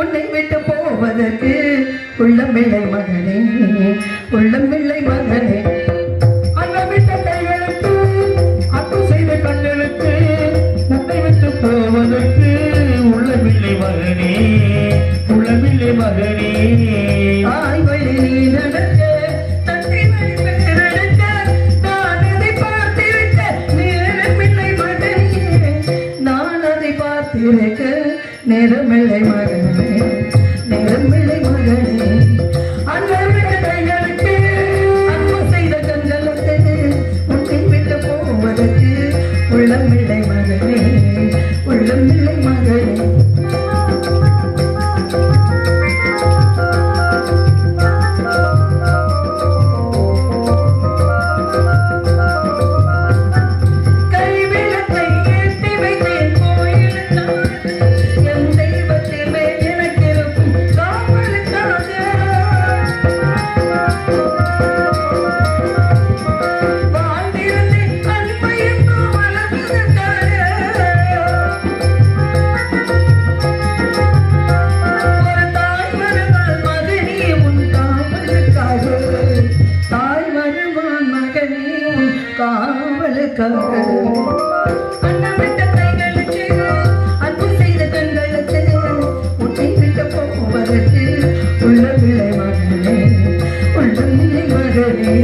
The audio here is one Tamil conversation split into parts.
உன்னை விட்டு போவதற்கு உள்ளமில்லை மகனே, உள்ளமில்லை மகனே. அன்னமிட்ட கைகளுக்கு அன்பு செய்த கண்களுக்கு உன்னை விட்டு போவதற்கு உள்ளமில்லை மகனே, உள்ளமில்லை மகனே. தாய் வழி நீ நடக்க, தந்தை வழி பேரெடுக்க, நான் அதை பார்த்திருக்க நேரமில்லை மகனே, நான் அதை பார்த்திருக்க நேரமில்லை மகனே, நேரமில்லை மகனே. அன்னமிட்ட கைகளுக்கு அன்பு செய்த கண்களுக்கு உன்னை விட்டு போவதற்கு உள்ளமில்லை மகனே, உள்ளமில்லை மகனே. அன்னமிட்ட கைகளுக்கு அன்பு செய்த கண்களுக்கு உன்னை விட்டு போவதற்கு உள்ளமில்லை மகனே, உள்ளமில்லை மகனே.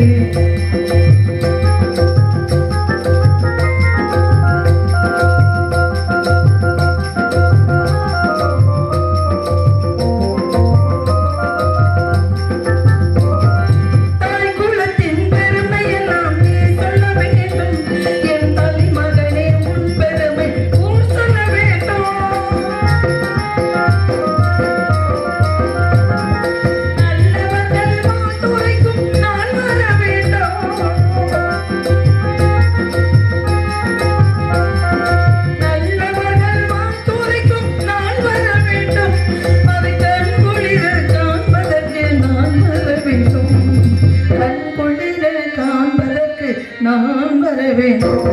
நான் வர வேண்டும்.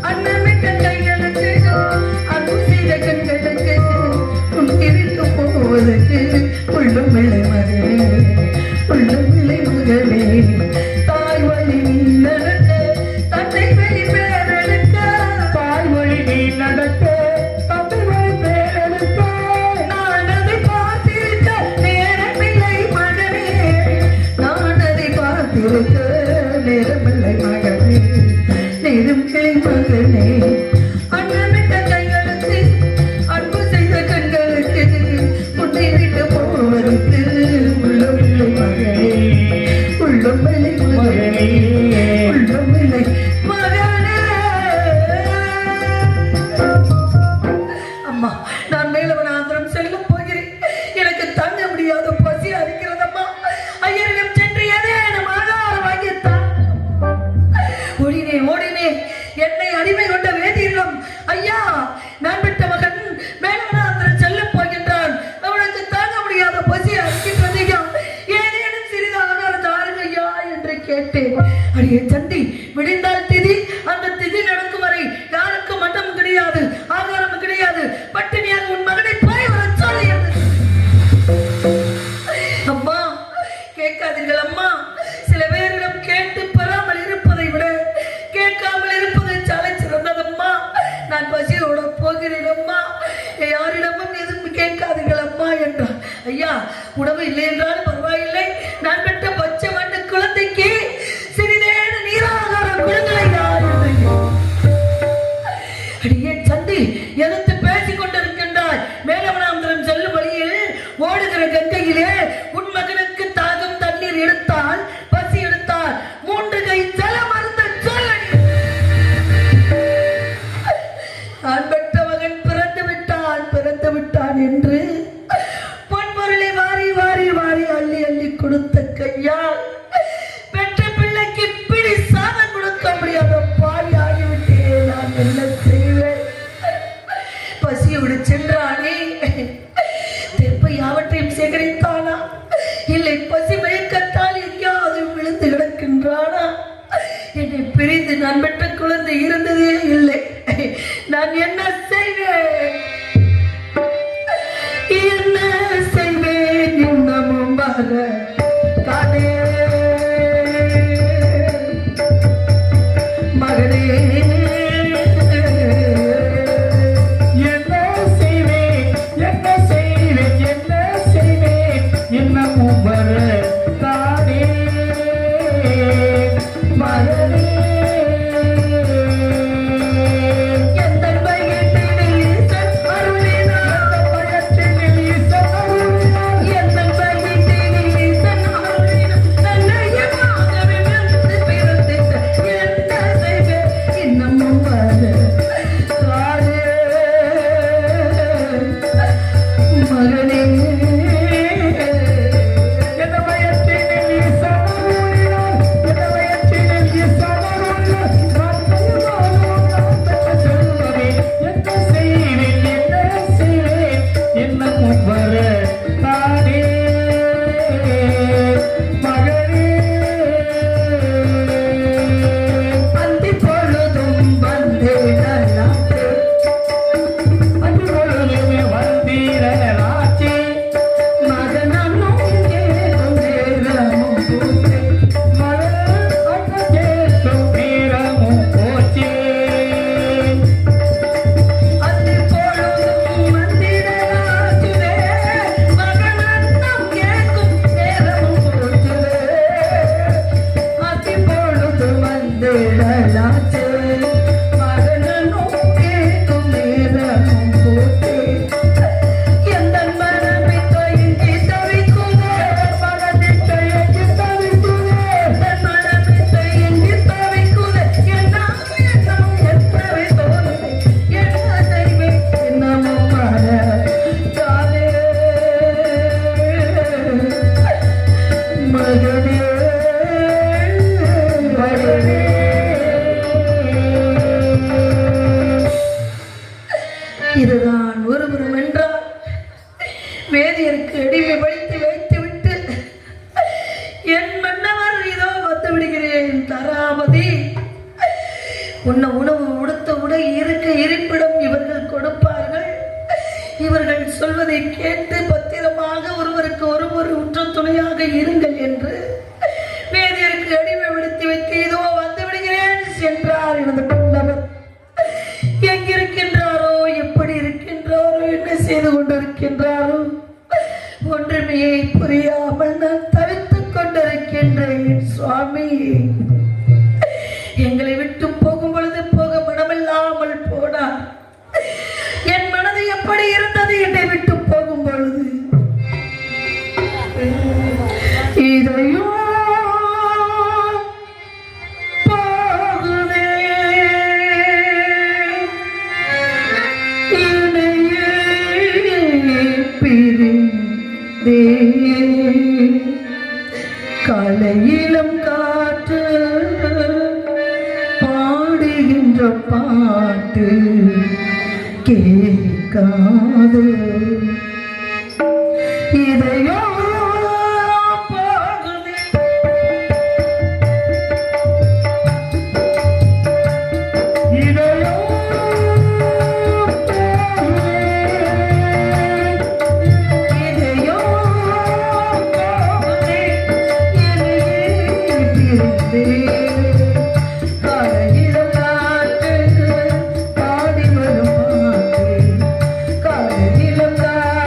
அன்னமிட்ட கைகளுக்கு அன்பு செய்த கண்களுக்கு உன்னை விட்டு போவதற்கு உள்ளமில்லை மகனே, உள்ளமில்லை மகனே. தாய் வழி நீ நடக்க, தந்தை வழி பேரெடுக்க, தாய் வழி நீ நடக்க, தந்தை வழி பேரெடுக்க, நான் அதை பார்த்திருக்க நேரமில்லை மகனே, நான் அதை பார்த்திருக்க நேரமில்லை மகனே, நேரமில்லை மகனே. அன்னமிட்ட கைகளுக்கு அன்பு செய்த கண்களுக்கு உன்னை விட்டு போவதற்கு உள்ளமில்லை மகனே, உள்ளமில்லை மகனே, உள்ளமில்லை மகனே. அம்மா, நான் மேலவனாந்திரம் செல்லும் போகிறேன். எனக்கு தாங்க முடியாத பசி அரிக்கிறதம்மா. ஐயரிடம் சென்று ஏதேனும் ஆதாரம் வாங்கித்தான். ஓடினேன் என்னை அடிமை கொண்ட வேதியிடம், ஐயா நான் பெற்ற மகன் மேலவனாந்திரம் செல்லும் போகின்றான், அவனுக்கு தாங்க முடியாத பசி அரிக்கின்றது ஐயா, ஏதேனும் சிறிது ஆதாரம் தாருங்க ஐயா என்று கேட்டேன். அடியே சந்தி, விடிந்தால் திதி, அந்த திதி நடக்கும் வரை யாருக்கும் மட்டம் கிடையாது, ஆகாரம் கிடையாது, பட்டினியாக உன் மகனை போய் வர சொல்லி. அம்மா கேட்காதீர்கள் அம்மா, சில பேரிடம் கேட்டு பெறாமல் இருப்பதை விட கேட்காமல் இருப்பதை சாலை சிறந்ததம்மா. நான் பசியோட போகிறேன் அம்மா, யாரிடமும் எதுவும் கேட்காதீர்கள் அம்மா என்றார். ஐயா, உணவு இல்லை என்றால் பரவாயில்லை, நான் பெற்ற பச்சை மண்ணு குழந்தைக்கு சிறிதேன நீராகாரம் கொடுங்களை அடியே சந்தி, எதிர்த்து பேசிக் கொண்டிருக்கின்றாய். மேலவனாந்திரம் செல்லும் வழியில் ஓடுகிற கங்கையிலே உன் மகனுக்கு தாகம் தண்ணீர் எடுத்தால், பசி எடுத்தால் 3 கை ஜல மருந்த சொல்லி. நான் பெற்ற மகன் பிறந்து விட்டான் என்று பொன்பொருளை வாரி வாரி வாரி அள்ளி அள்ளி கொடுத்த கையால் பெற்ற பிள்ளைக்கு பிடி சாதம் கொடுக்க முடியாத பாவி ஆகிவிட்டேன். நான் என்ன செய்வேன்? பசியோடு சென்றானே, தெப்பை யாவற்றையும் சேகரித்தானா, இல்லை பசி மயக்கத்தால் எங்கேயாவது விழுந்து கிடக்கின்றானா? என்னை பிரிந்து நான் பெற்ற குழந்தை இருந்ததே இல்லை. நான் என்ன செய்வேன்? என்ன மும்பார தானே மகனே என்ன செய்வேன் என்ன செய்வேன் என்ன செய்வேன் இன்னமும் வர தானே மகனே எந்தன் வயிற்றினில் ஈசன் அருளினான் பயத்தினில் ஈசன் அருளினான் எந்தன் வயிற்றினில் ஈசன் அருளினான் நல்லையமாகவே வந்து பிறந்திட்ட என்ன செய்வேன் இன்னமும் வர தானே மகனே என்ன பயத்தினில் ஈசன் அருளினான் என்ன பயத்தினில் ஈசன் அருளினான் நான் பெற்ற செல்வமே என்ன செய்வேன் இன்னமும் வர தானே மகனே அந்தி பொழுதும் வந்தேனாத்தே அன்பொழுதுமே வந்தீரனாச்சே மகனும் கேட்கும் நேரமும் பூத்தே மலர் அண்ண கேட்கும் வீரமும் போச்சே அந்தி பொழுதும் வந்தேனாச்சுதே மகனும் கேட்கும் நேரமும் பூத்துதே அந்தி பொழுதும் வந்தேனாச்சே மகனும் கேட்கும் நேரமும் பூத்தே எந்தன் மனமே தயங்கி தவிக்குதே மகனிட்ட எங்கி தவிக்குதே எந்தன் மனமே தயங்கி தவிக்குதே என்னாலும் எத்தனை தோணுதே என்ன செய்வேன் இன்னமும் மற தானே மகனே மகனே இதுதான் ஒருபுறம் என்றால் வேதியருக்கு அடிமைப்படுத்தி வைத்துவிட்டு என் மன்னவர் இதோ வந்து விடுகிறேன் தராமதி உன்ன உணவு உடுத்த உடை இருக்க இருப்பிடம் இவர்கள் கொடுப்பார்கள் இவர்கள் சொல்வதை கேட்டு பத்திரமாக ஒருவருக்கு ஒருவர் உற்ற துணையாக இருங்கள் என்று வேதியருக்கு அடிமைப்படுத்தி வைத்து இதோ வந்து விடுகிறேன் சென்றார் எனது மன்னவர் எங்கிருக்கின்றாரோ எப்படி இருக்கின்றாரோ என்ன செய்து கொண்டிருக்கின்றாரோ ஒன்றுமே புரியாமல் நான் தவித்துக் கொண்டிருக்கின்றேன் சுவாமி எங்களை விட்டு போகும் பொழுது போக மனமில்லாமல் போனார் என் மனது எப்படி இருந்தது என்னை விட்டு போகும் பொழுது இதையோ போகுதே இணையே பிரிந்தே கலையிலும் காற்று பாடுகின்ற பாட்டு கேட்காது இதையோ போகுதே இதையோ இதையோ போகுதே இணையே பிரிந்தே காலையிலும் காற்று பாடி வரும் பாட்டு காலையிலும் காற்று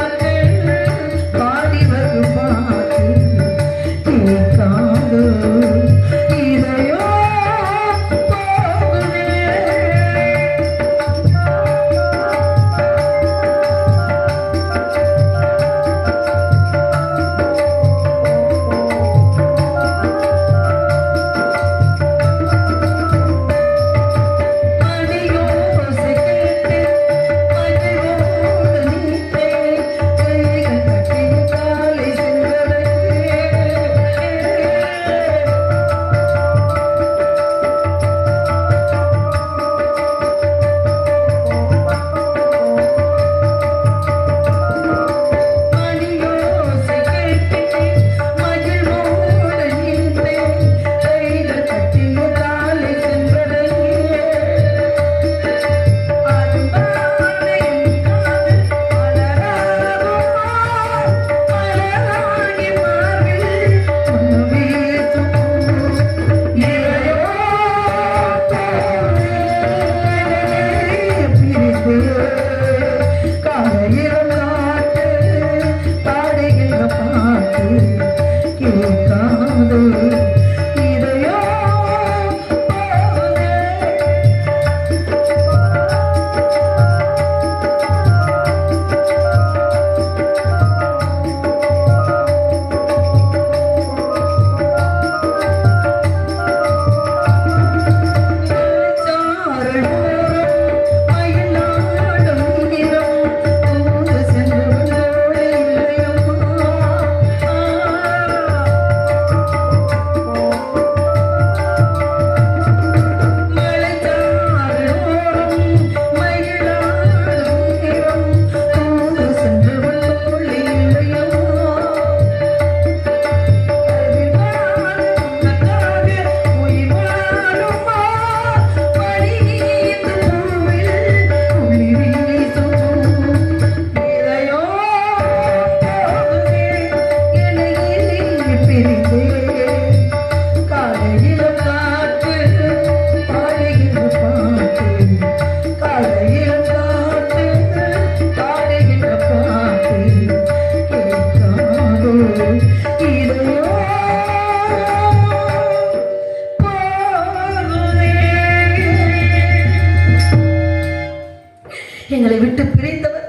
எங்களை விட்டு பிரிந்தவர்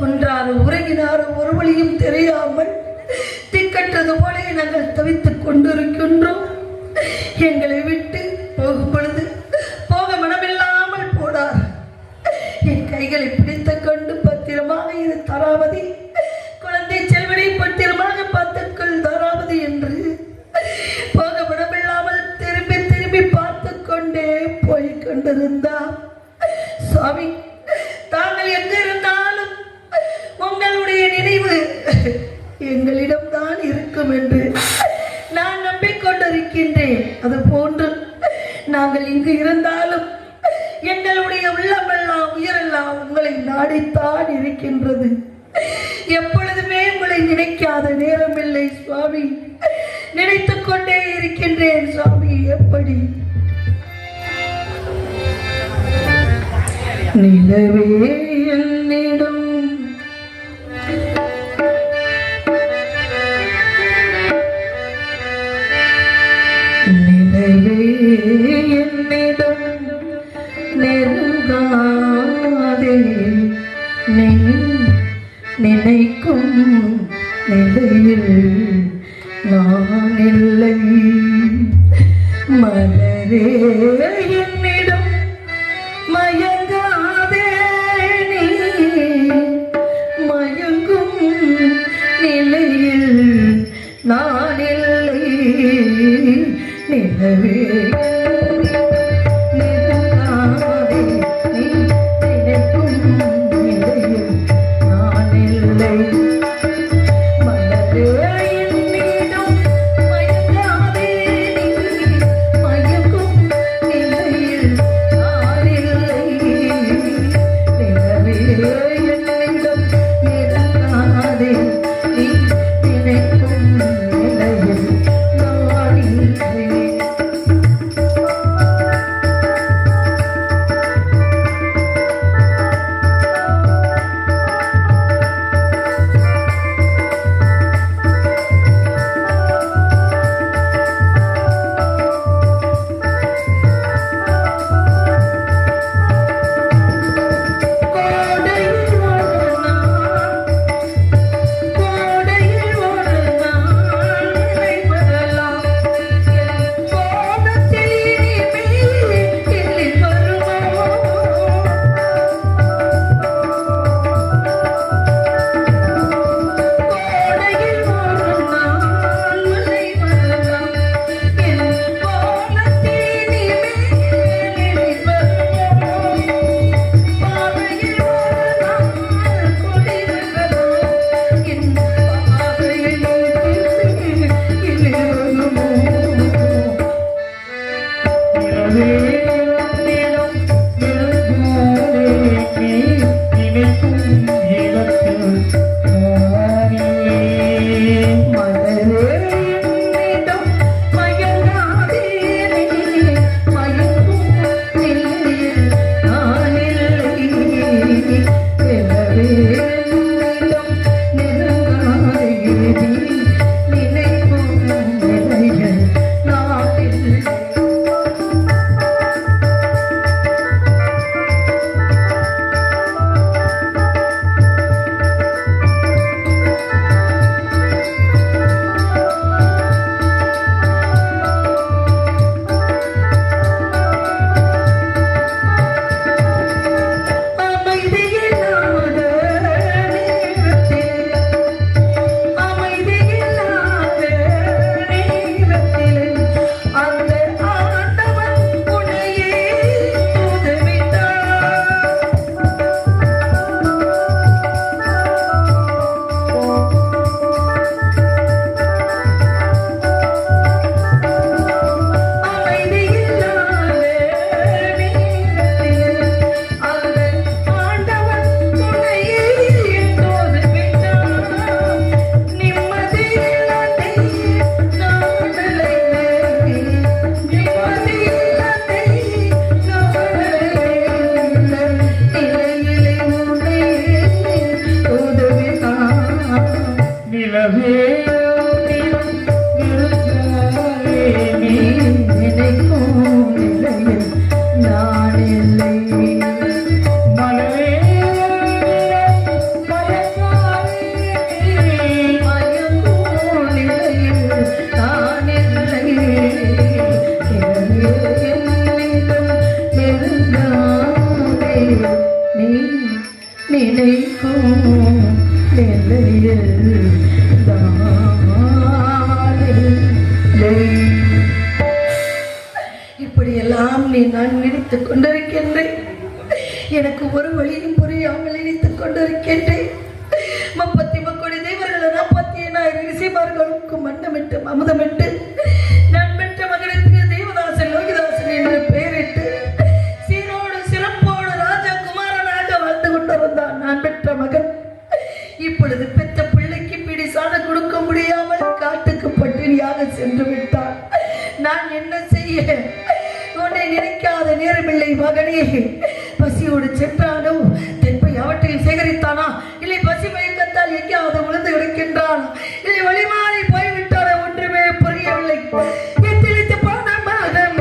ஒன்றாறு உறங்கினார் ஒரு வழியும் தெரியாமல் திக்கற்றது போல நாங்கள் தவித்துக் கொண்டிருக்கின்றோம். எங்களை விட்டு போகும் பொழுது போக மனமில்லாமல் போனார். என் கைகளை பிடித்துக் கொண்டு பத்திரமாக இரு தாராவதி, குழந்தை செல்வனை பத்திரமாக பார்த்துக்கள் தாராவதி என்று போக மனமில்லாமல் திரும்பி திரும்பி பார்த்து கொண்டே போய் கொண்டிருந்தார். சுவாமி, தாங்கள் எங்க இருந்தாலும் உங்களுடைய நினைவு எங்களிடம்தான் இருக்கும் என்று நான் நம்பிக்கொண்டிருக்கின்றேன். அது போன்று நாங்கள் இங்கு இருந்தாலும் எங்களுடைய உள்ளமெல்லாம் உயிரெல்லாம் உங்களை நாடித்தான் இருக்கின்றது. எப்பொழுதுமே உங்களை நினைக்காத நேரமில்லை சுவாமி. நினைத்துக் கொண்டே இருக்கின்றேன் சுவாமி. எப்படி நிலவே என்னிடம் என்னிடம் நெருங்காதே, நீ நினைக்கும் நிலையில் நான் இல்லை. மலரே என்னிடம் மயங்காதே, நீ மயங்கும் நிலையில் நான் இல்லை. நிலவே நெருங்காதே, நீ நினைக்கும் நிலையில் நான் இல்லை. மலரே என்னிடம் மயங்காதே, நீ மயங்கும் நிலையில் நான் இல்லை. நிலவே என்னிடம் நெருங்காதே, நீ நினைக்கும் நிலையில் நான் இல்லை. நினைக்கும் நிலையில் இப்படியெல்லாம் நான் நினைத்துக் கொண்டிருக்கின்றேன். எனக்கு ஒரு வழியும் புரியாமல் நினைத்துக் கொண்டிருக்கின்றேன். 30 தேவர்கள் 47,000 ரிஷிமார்களுக்கு மன்னமிட்டு அமுதமிட்டு நான் பெற்ற மகனுக்கு தேவதாசன் லோகிதாசன் என்று பெயரிட்டு சீரோடு சிறப்போடு ராஜகுமாரனாக வாழ்ந்து கொண்டிருந்தான் நான் பெற்ற மகன். இப்பொழுது பெற்ற பிள்ளைக்கு பிடி சாண கொடுக்க முடியாமல் காட்டுக்கு பட்டினியாக சென்று விட்டான். நான் என்ன செய்ய? உன்னை நினைக்காத நேரமில்லை மகனே. பசியோடு சென்றானோ தென்பை அவற்றில் சேகரித்தானா, இல்லை பசி மயக்கத்தால் எங்கேயாவது விழுந்து கிடக்கின்றான், இல்லை வழிமாறி போய்விட்டானோ ஒன்றுமே புரியவில்லை. எத்திரித்து போன மகன்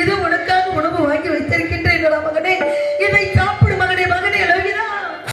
இது உனக்காக உணவு வாங்கி வைத்திருக்கின்றேன் மகனே.